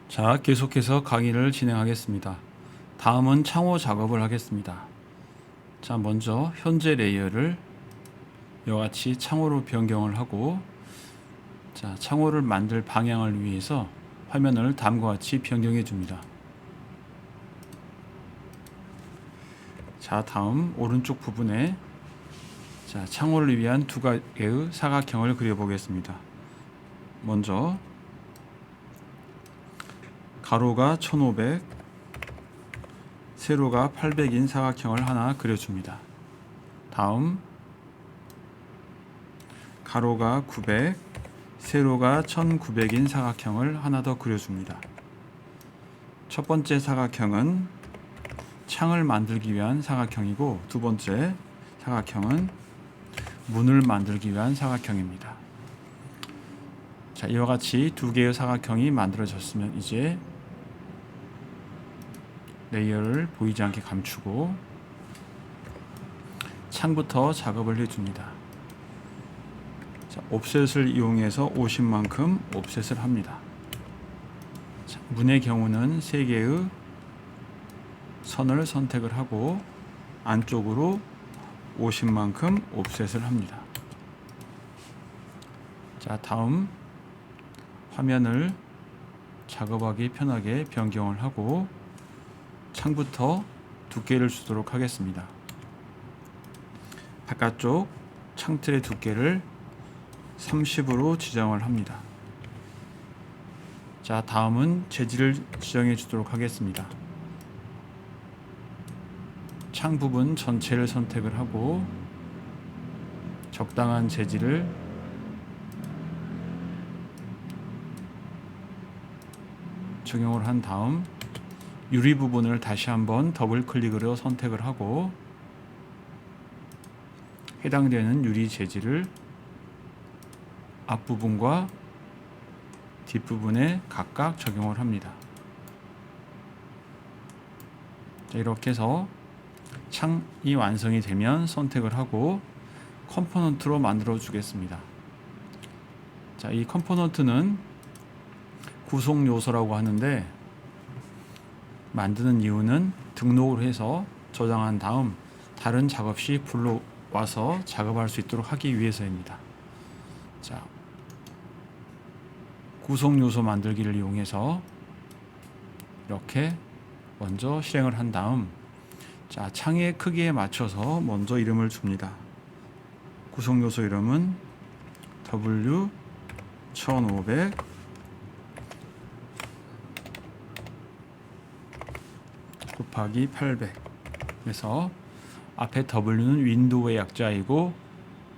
자, 계속해서 강의를 진행하겠습니다. 다음은 창호 작업을 하겠습니다. 자, 먼저 현재 레이어를 이와 같이 창호로 변경을 하고, 자, 창호를 만들 방향을 위해서 화면을 다음과 같이 변경해 줍니다. 자, 다음 오른쪽 부분에 자, 창호를 위한 두 개의 사각형을 그려 보겠습니다. 먼저 가로가 1500, 세로가 800인 사각형을 하나 그려줍니다. 다음 가로가 900, 세로가 1900인 사각형을 하나 더 그려줍니다. 첫 번째 사각형은 창을 만들기 위한 사각형이고, 두 번째 사각형은 문을 만들기 위한 사각형입니다. 자, 이와 같이 두 개의 사각형이 만들어졌으면 이제 레이어를 보이지 않게 감추고 창부터 작업을 해줍니다. 자, 옵셋을 이용해서 50만큼 옵셋을 합니다. 자, 문의 경우는 3개의 선을 선택을 하고 안쪽으로 50만큼 옵셋을 합니다. 자, 다음 화면을 작업하기 편하게 변경을 하고 창부터 두께를 주도록 하겠습니다. 바깥쪽 창틀의 두께를 30으로 지정을 합니다. 자, 다음은 재질을 지정해 주도록 하겠습니다. 창 부분 전체를 선택을 하고 적당한 재질을 적용을 한 다음 유리 부분을 다시 한번 더블 클릭으로 선택을 하고 해당되는 유리 재질을 앞부분과 뒷부분에 각각 적용을 합니다. 자, 이렇게 해서 창이 완성이 되면 선택을 하고 컴포넌트로 만들어 주겠습니다. 자, 이 컴포넌트는 구성 요소라고 하는데, 만드는 이유는 등록을 해서 저장한 다음 다른 작업 시 불러와서 작업할 수 있도록 하기 위해서입니다. 자, 구성 요소 만들기를 이용해서 이렇게 먼저 실행을 한 다음, 자, 창의 크기에 맞춰서 먼저 이름을 줍니다. 구성 요소 이름은 W1500 곱하기 800 해서 앞에 W는 윈도우의 약자이고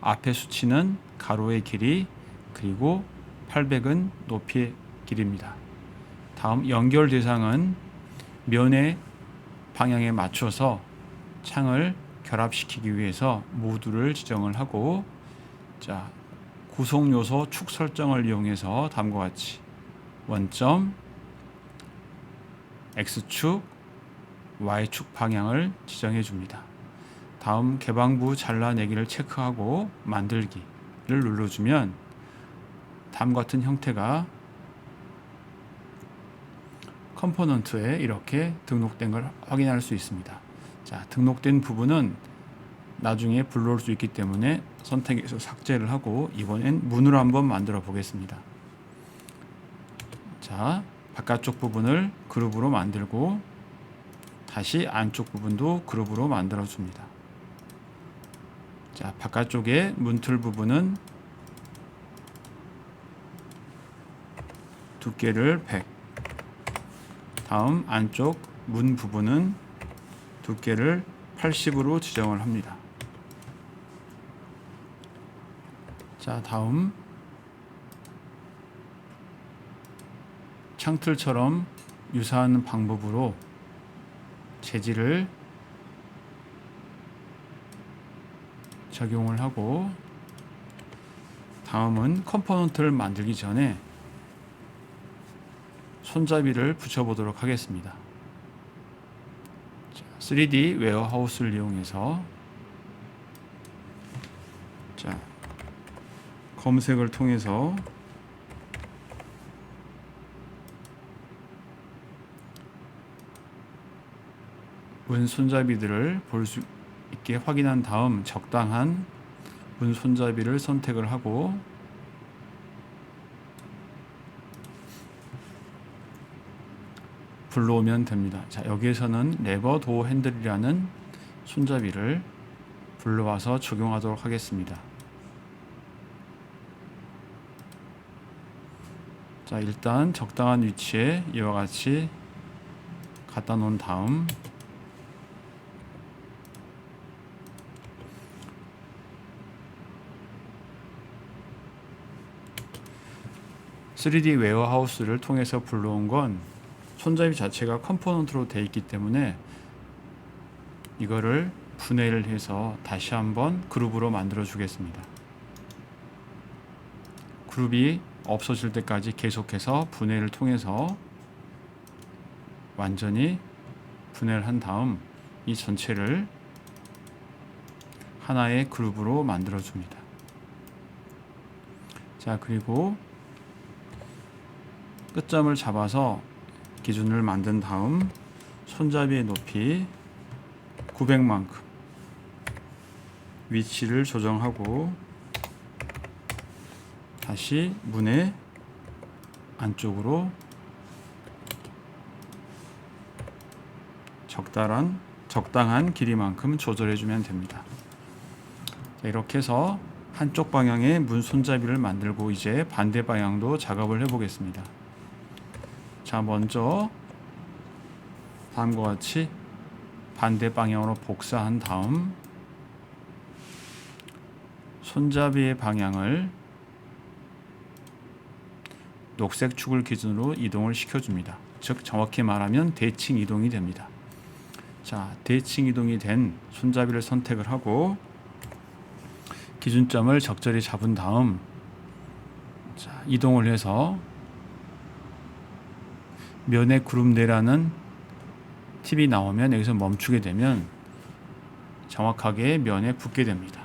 앞에 수치는 가로의 길이 그리고 800은 높이의 길입니다. 다음 연결 대상은 면의 방향에 맞춰서 창을 결합시키기 위해서 모듈을 지정을 하고, 자, 구성 요소 축 설정을 이용해서 다음과 같이 원점, X축, Y축 방향을 지정해 줍니다. 다음 개방부 잘라내기를 체크하고 만들기를 눌러주면 다음과 같은 형태가 컴포넌트에 이렇게 등록된 걸 확인할 수 있습니다. 자, 등록된 부분은 나중에 불러올 수 있기 때문에 선택해서 삭제를 하고 이번엔 문으로 한번 만들어 보겠습니다. 자, 바깥쪽 부분을 그룹으로 만들고 다시 안쪽 부분도 그룹으로 만들어 줍니다. 자, 바깥쪽의 문틀 부분은 두께를 100, 다음 안쪽 문 부분은 두께를 80으로 지정을 합니다. 자, 다음 창틀처럼 유사한 방법으로 재질을 적용을 하고 다음은 컴포넌트를 만들기 전에 손잡이를 붙여보도록 하겠습니다. 3D 웨어하우스를 이용해서 자, 검색을 통해서 문 손잡이들을 볼 수 있게 확인한 다음 적당한 문 손잡이를 선택을 하고 불러오면 됩니다. 자, 여기에서는 레버 도어 핸들이라는 손잡이를 불러와서 적용하도록 하겠습니다. 자, 일단 적당한 위치에 이와 같이 갖다 놓은 다음 (3D) 웨어하우스를 통해서 불러온 건 손잡이 자체가 컴포넌트로 되어 있기 때문에 이거를 분해를 해서 다시 한번 그룹으로 만들어 주겠습니다. 그룹이 없어질 때까지 계속해서 분해를 통해서 완전히 분해를 한 다음 이 전체를 하나의 그룹으로 만들어 줍니다. 자, 그리고 끝점을 잡아서 기준을 만든 다음 손잡이의 높이 900만큼 위치를 조정하고 다시 문의 안쪽으로 적당한 길이만큼 조절해 주면 됩니다. 자, 이렇게 해서 한쪽 방향의 문 손잡이를 만들고 이제 반대 방향도 작업을 해 보겠습니다. 자, 먼저 다음과 같이 반대 방향으로 복사한 다음 손잡이의 방향을 녹색 축을 기준으로 이동을 시켜줍니다. 즉 정확히 말하면 대칭 이동이 됩니다. 자, 대칭 이동이 된 손잡이를 선택을 하고 기준점을 적절히 잡은 다음 자, 이동을 해서 면의 그룹 내라는 팁이 나오면 여기서 멈추게 되면 정확하게 면에 붙게 됩니다.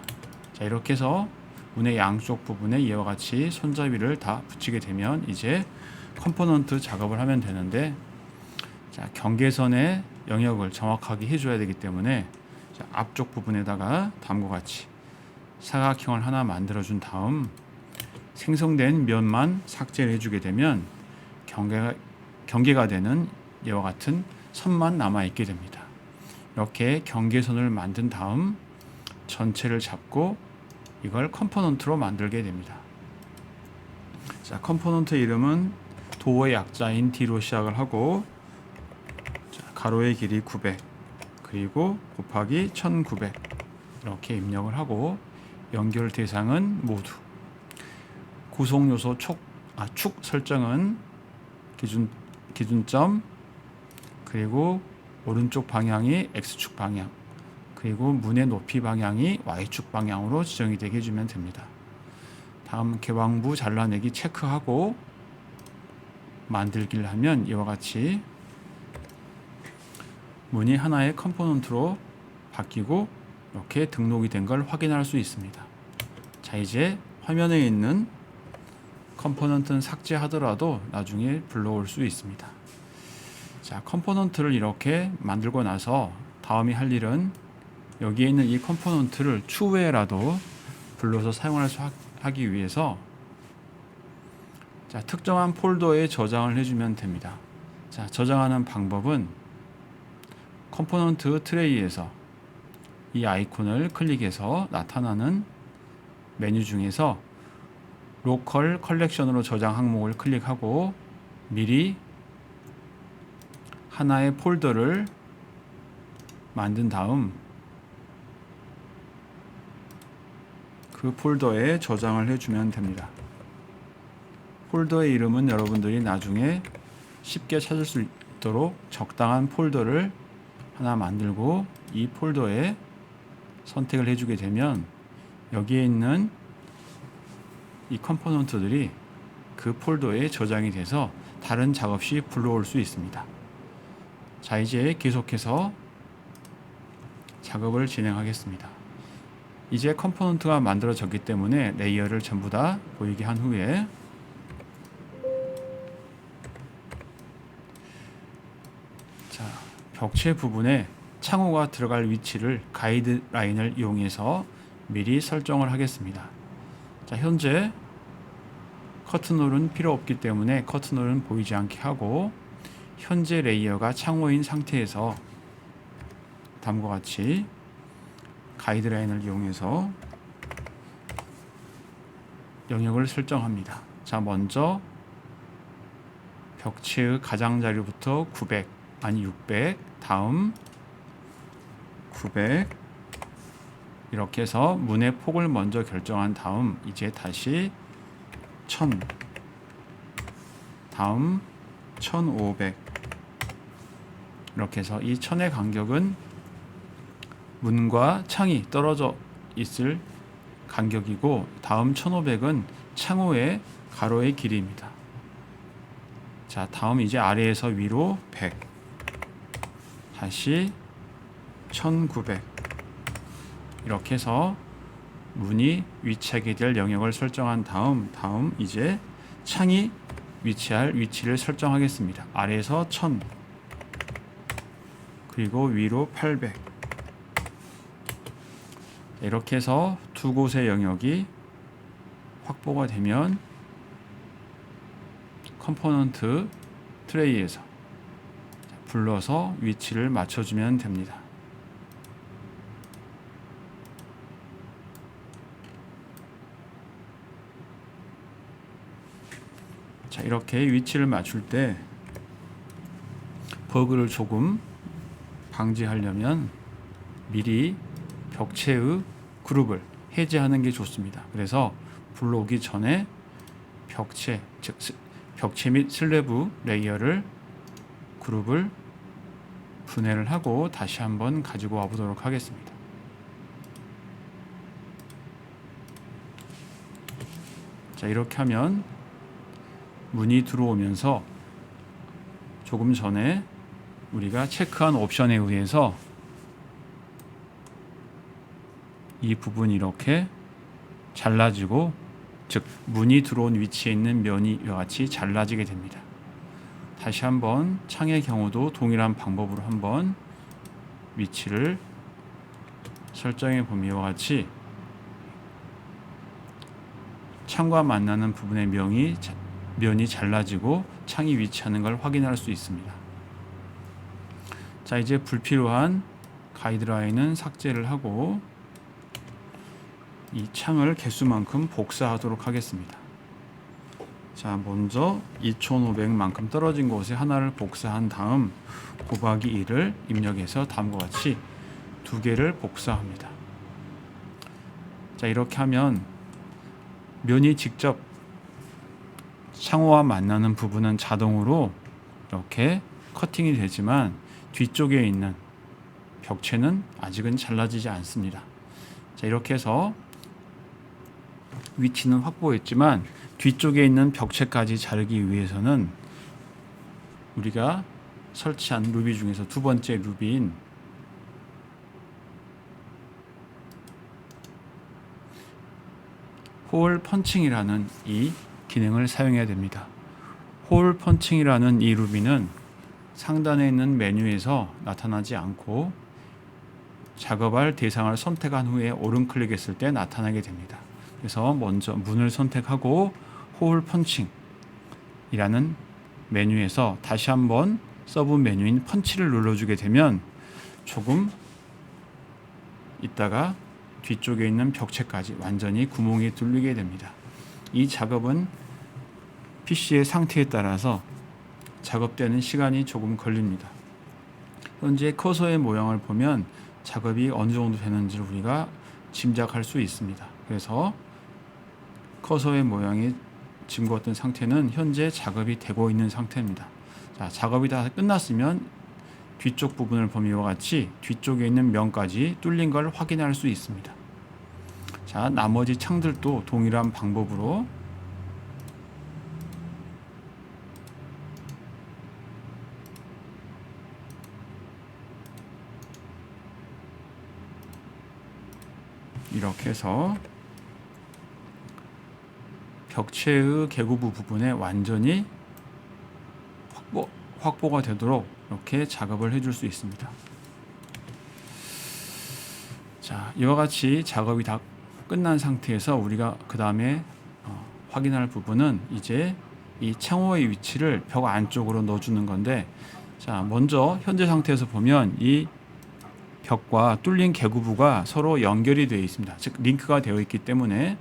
자, 이렇게 해서 문의 양쪽 부분에 이와 같이 손잡이를 다 붙이게 되면 이제 컴포넌트 작업을 하면 되는데 자, 경계선의 영역을 정확하게 해줘야 되기 때문에 자, 앞쪽 부분에다가 다음과 같이 사각형을 하나 만들어 준 다음 생성된 면만 삭제를 해주게 되면 경계가 되는 이와 같은 선만 남아 있게 됩니다. 이렇게 경계선을 만든 다음 전체를 잡고 이걸 컴포넌트로 만들게 됩니다. 자, 컴포넌트 이름은 도어의 약자인 D로 시작을 하고 자, 가로의 길이 900 그리고 곱하기 1900 이렇게 입력을 하고 연결 대상은 모두 구성 요소 축 설정은 기준점 그리고 오른쪽 방향이 X축 방향 그리고 문의 높이 방향이 Y축 방향으로 지정이 되게 해주면 됩니다. 다음 개왕부 잘라내기 체크하고 만들기를 하면 이와 같이 문이 하나의 컴포넌트로 바뀌고 이렇게 등록이 된 걸 확인할 수 있습니다. 자, 이제 화면에 있는 컴포넌트는 삭제하더라도 나중에 불러올 수 있습니다. 자, 컴포넌트를 이렇게 만들고 나서 다음이 할 일은 여기에 있는 이 컴포넌트를 추후에라도 불러서 사용할 수 하기 위해서 자, 특정한 폴더에 저장을 해주면 됩니다. 자, 저장하는 방법은 컴포넌트 트레이에서 이 아이콘을 클릭해서 나타나는 메뉴 중에서 로컬 컬렉션으로 저장 항목을 클릭하고 미리 하나의 폴더를 만든 다음 그 폴더에 저장을 해주면 됩니다. 폴더의 이름은 여러분들이 나중에 쉽게 찾을 수 있도록 적당한 폴더를 하나 만들고 이 폴더에 선택을 해주게 되면 여기에 있는 이 컴포넌트들이 그 폴더에 저장이 돼서 다른 작업 시 불러올 수 있습니다. 자, 이제 계속해서 작업을 진행하겠습니다. 이제 컴포넌트가 만들어졌기 때문에 레이어를 전부 다 보이게 한 후에 자, 벽체 부분에 창호가 들어갈 위치를 가이드라인을 이용해서 미리 설정을 하겠습니다. 자, 현재 커튼홀은 필요 없기 때문에 커튼홀은 보이지 않게 하고, 현재 레이어가 창호인 상태에서 다음과 같이 가이드라인을 이용해서 영역을 설정합니다. 자, 먼저 벽체의 가장자리부터 900, 아니 600, 다음 900, 이렇게 해서 문의 폭을 먼저 결정한 다음 이제 다시 1000, 다음 1500, 이렇게 해서 이 1000의 간격은 문과 창이 떨어져 있을 간격이고, 다음 1500은 창호의 가로의 길이입니다. 자, 다음 이제 아래에서 위로 100, 다시 1900, 이렇게 해서 문이 위치하게 될 영역을 설정한 다음 이제 창이 위치할 위치를 설정하겠습니다. 아래에서 1000, 그리고 위로 800, 이렇게 해서 두 곳의 영역이 확보가 되면 컴포넌트 트레이에서 불러서 위치를 맞춰주면 됩니다. 자, 이렇게 위치를 맞출 때 버그를 조금 방지하려면 미리 벽체의 그룹을 해제하는 게 좋습니다. 그래서 불러오기 전에 벽체, 즉 벽체 및 슬래브 레이어를 그룹을 분해를 하고 다시 한번 가지고 와 보도록 하겠습니다. 자, 이렇게 하면 문이 들어오면서 조금 전에 우리가 체크한 옵션에 의해서 이 부분이 이렇게 잘라지고, 즉 문이 들어온 위치에 있는 면이 이와 같이 잘라지게 됩니다. 다시 한번 창의 경우도 동일한 방법으로 한번 위치를 설정해 보면 이와 같이 창과 만나는 부분의 면이 잘라지고 창이 위치하는 걸 확인할 수 있습니다. 자, 이제 불필요한 가이드라인은 삭제를 하고 이 창을 개수만큼 복사하도록 하겠습니다. 자, 먼저 2500만큼 떨어진 곳에 하나를 복사한 다음 곱하기 1을 입력해서 다음과 같이 두 개를 복사합니다. 자, 이렇게 하면 면이 직접 창호와 만나는 부분은 자동으로 이렇게 커팅이 되지만 뒤쪽에 있는 벽체는 아직은 잘라지지 않습니다. 자, 이렇게 해서 위치는 확보했지만 뒤쪽에 있는 벽체까지 자르기 위해서는 우리가 설치한 루비 중에서 두 번째 루비인 홀 펀칭이라는 이 기능을 사용해야 됩니다. 홀 펀칭이라는 이 루비는 상단에 있는 메뉴에서 나타나지 않고 작업할 대상을 선택한 후에 오른 클릭했을 때 나타나게 됩니다. 그래서 먼저 문을 선택하고 홀 펀칭이라는 메뉴에서 다시 한번 서브 메뉴인 펀치를 눌러주게 되면 조금 있다가 뒤쪽에 있는 벽체까지 완전히 구멍이 뚫리게 됩니다. 이 작업은 PC의 상태에 따라서 작업되는 시간이 조금 걸립니다. 현재 커서의 모양을 보면 작업이 어느 정도 되는지를 우리가 짐작할 수 있습니다. 그래서 커서의 모양이 짐거었던 상태는 현재 작업이 되고 있는 상태입니다. 자, 작업이 다 끝났으면 뒤쪽 부분을 보면 이와 같이 뒤쪽에 있는 면까지 뚫린 걸 확인할 수 있습니다. 자, 나머지 창들도 동일한 방법으로 이렇게 해서 벽체의 개구부 부분에 완전히 확보가 되도록 이렇게 작업을 해줄 수 있습니다. 자, 이와 같이 작업이 다 끝난 상태에서 우리가 그 다음에 확인할 부분은 이제 이 창호의 위치를 벽 안쪽으로 넣어주는 건데, 자, 먼저 현재 상태에서 보면 이 벽과 뚫린 개구부가 서로 연결이 되어 있습니다. 즉 링크가 되어 있기 때문에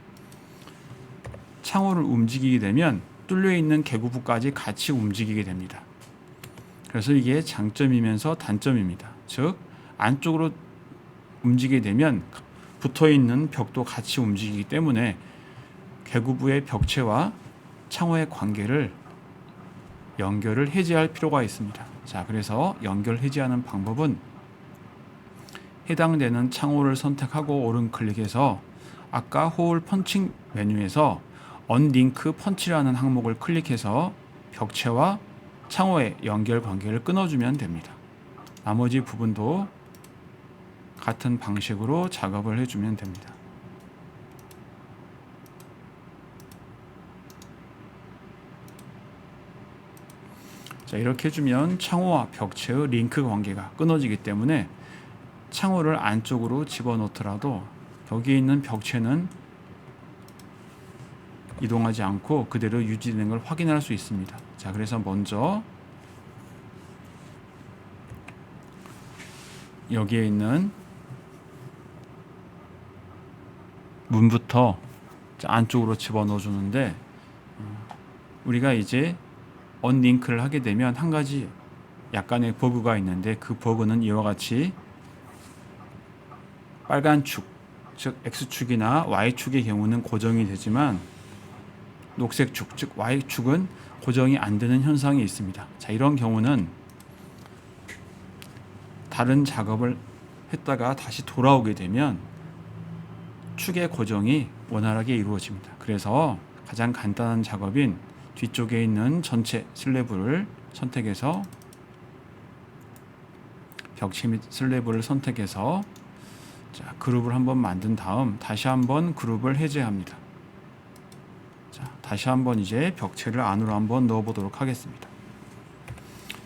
창호를 움직이게 되면 뚫려 있는 개구부까지 같이 움직이게 됩니다. 그래서 이게 장점이면서 단점입니다. 즉 안쪽으로 움직이게 되면 붙어 있는 벽도 같이 움직이기 때문에 개구부의 벽체와 창호의 관계를 연결을 해제할 필요가 있습니다. 자, 그래서 연결 해제하는 방법은 해당되는 창호를 선택하고 오른 클릭해서 아까 호울 펀칭 메뉴에서 언링크 펀치라는 항목을 클릭해서 벽체와 창호의 연결 관계를 끊어주면 됩니다. 나머지 부분도 같은 방식으로 작업을 해주면 됩니다. 자, 이렇게 해주면 창호와 벽체의 링크 관계가 끊어지기 때문에 창호를 안쪽으로 집어넣더라도 여기에 있는 벽체는 이동하지 않고 그대로 유지되는 걸 확인할 수 있습니다. 자, 그래서 먼저 여기에 있는 문부터 안쪽으로 집어넣어 주는데, 우리가 이제 언링크를 하게 되면 한 가지 약간의 버그가 있는데, 그 버그는 이와 같이 빨간 축, 즉 X축이나 Y축의 경우는 고정이 되지만 녹색 축, 즉 Y축은 고정이 안 되는 현상이 있습니다. 자, 이런 경우는 다른 작업을 했다가 다시 돌아오게 되면 축의 고정이 원활하게 이루어집니다. 그래서 가장 간단한 작업인 뒤쪽에 있는 전체 슬래브를 선택해서 벽체 및 슬래브를 선택해서 자, 그룹을 한번 만든 다음 다시 한번 그룹을 해제합니다. 자, 다시 한번 이제 벽체를 안으로 한번 넣어 보도록 하겠습니다.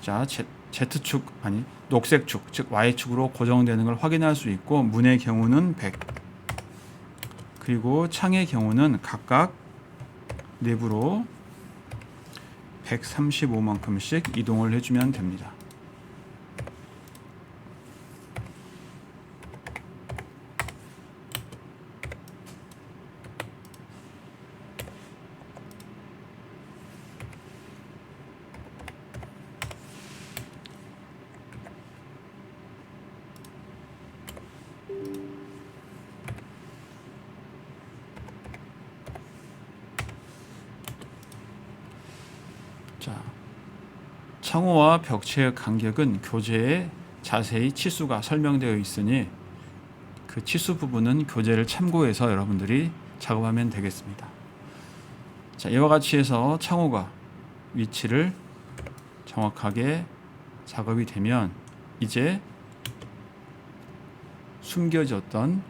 자, Z축 아니 녹색 축, 즉 Y축으로 고정되는 걸 확인할 수 있고, 문의 경우는 100, 그리고 창의 경우는 각각 내부로 135만큼씩 이동을 해주면 됩니다. 자, 창호와 벽체의 간격은 교재에 자세히 치수가 설명되어 있으니 그 치수 부분은 교재를 참고해서 여러분들이 작업하면 되겠습니다. 자, 이와 같이 해서 창호가 위치를 정확하게 작업이 되면 이제 숨겨졌던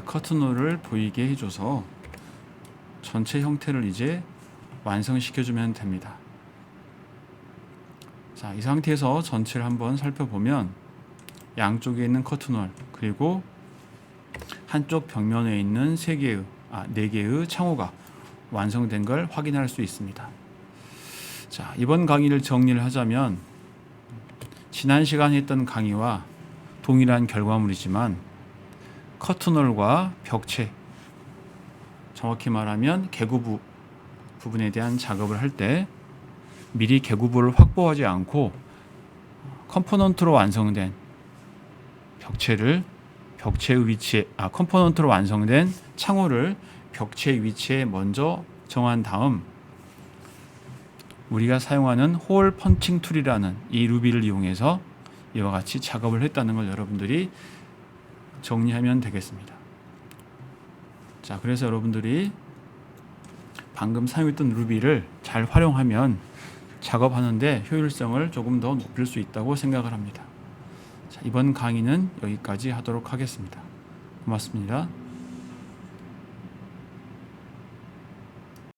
커튼홀을 보이게 해줘서 전체 형태를 이제 완성시켜주면 됩니다. 자, 이 상태에서 전체를 한번 살펴보면 양쪽에 있는 커튼홀, 그리고 한쪽 벽면에 있는 4개의 창호가 완성된 걸 확인할 수 있습니다. 자, 이번 강의를 정리를 하자면 지난 시간에 했던 강의와 동일한 결과물이지만 커튼홀과 벽체, 정확히 말하면 개구부 부분에 대한 작업을 할 때 미리 개구부를 확보하지 않고 컴포넌트로 완성된 컴포넌트로 완성된 창호를 벽체 위치에 먼저 정한 다음 우리가 사용하는 홀 펀칭 툴이라는 이 루비를 이용해서 이와 같이 작업을 했다는 걸 여러분들이 정리하면 되겠습니다. 자, 그래서 여러분들이 방금 사용했던 루비를 잘 활용하면 작업하는데 효율성을 조금 더 높일 수 있다고 생각을 합니다. 자, 이번 강의는 여기까지 하도록 하겠습니다. 고맙습니다.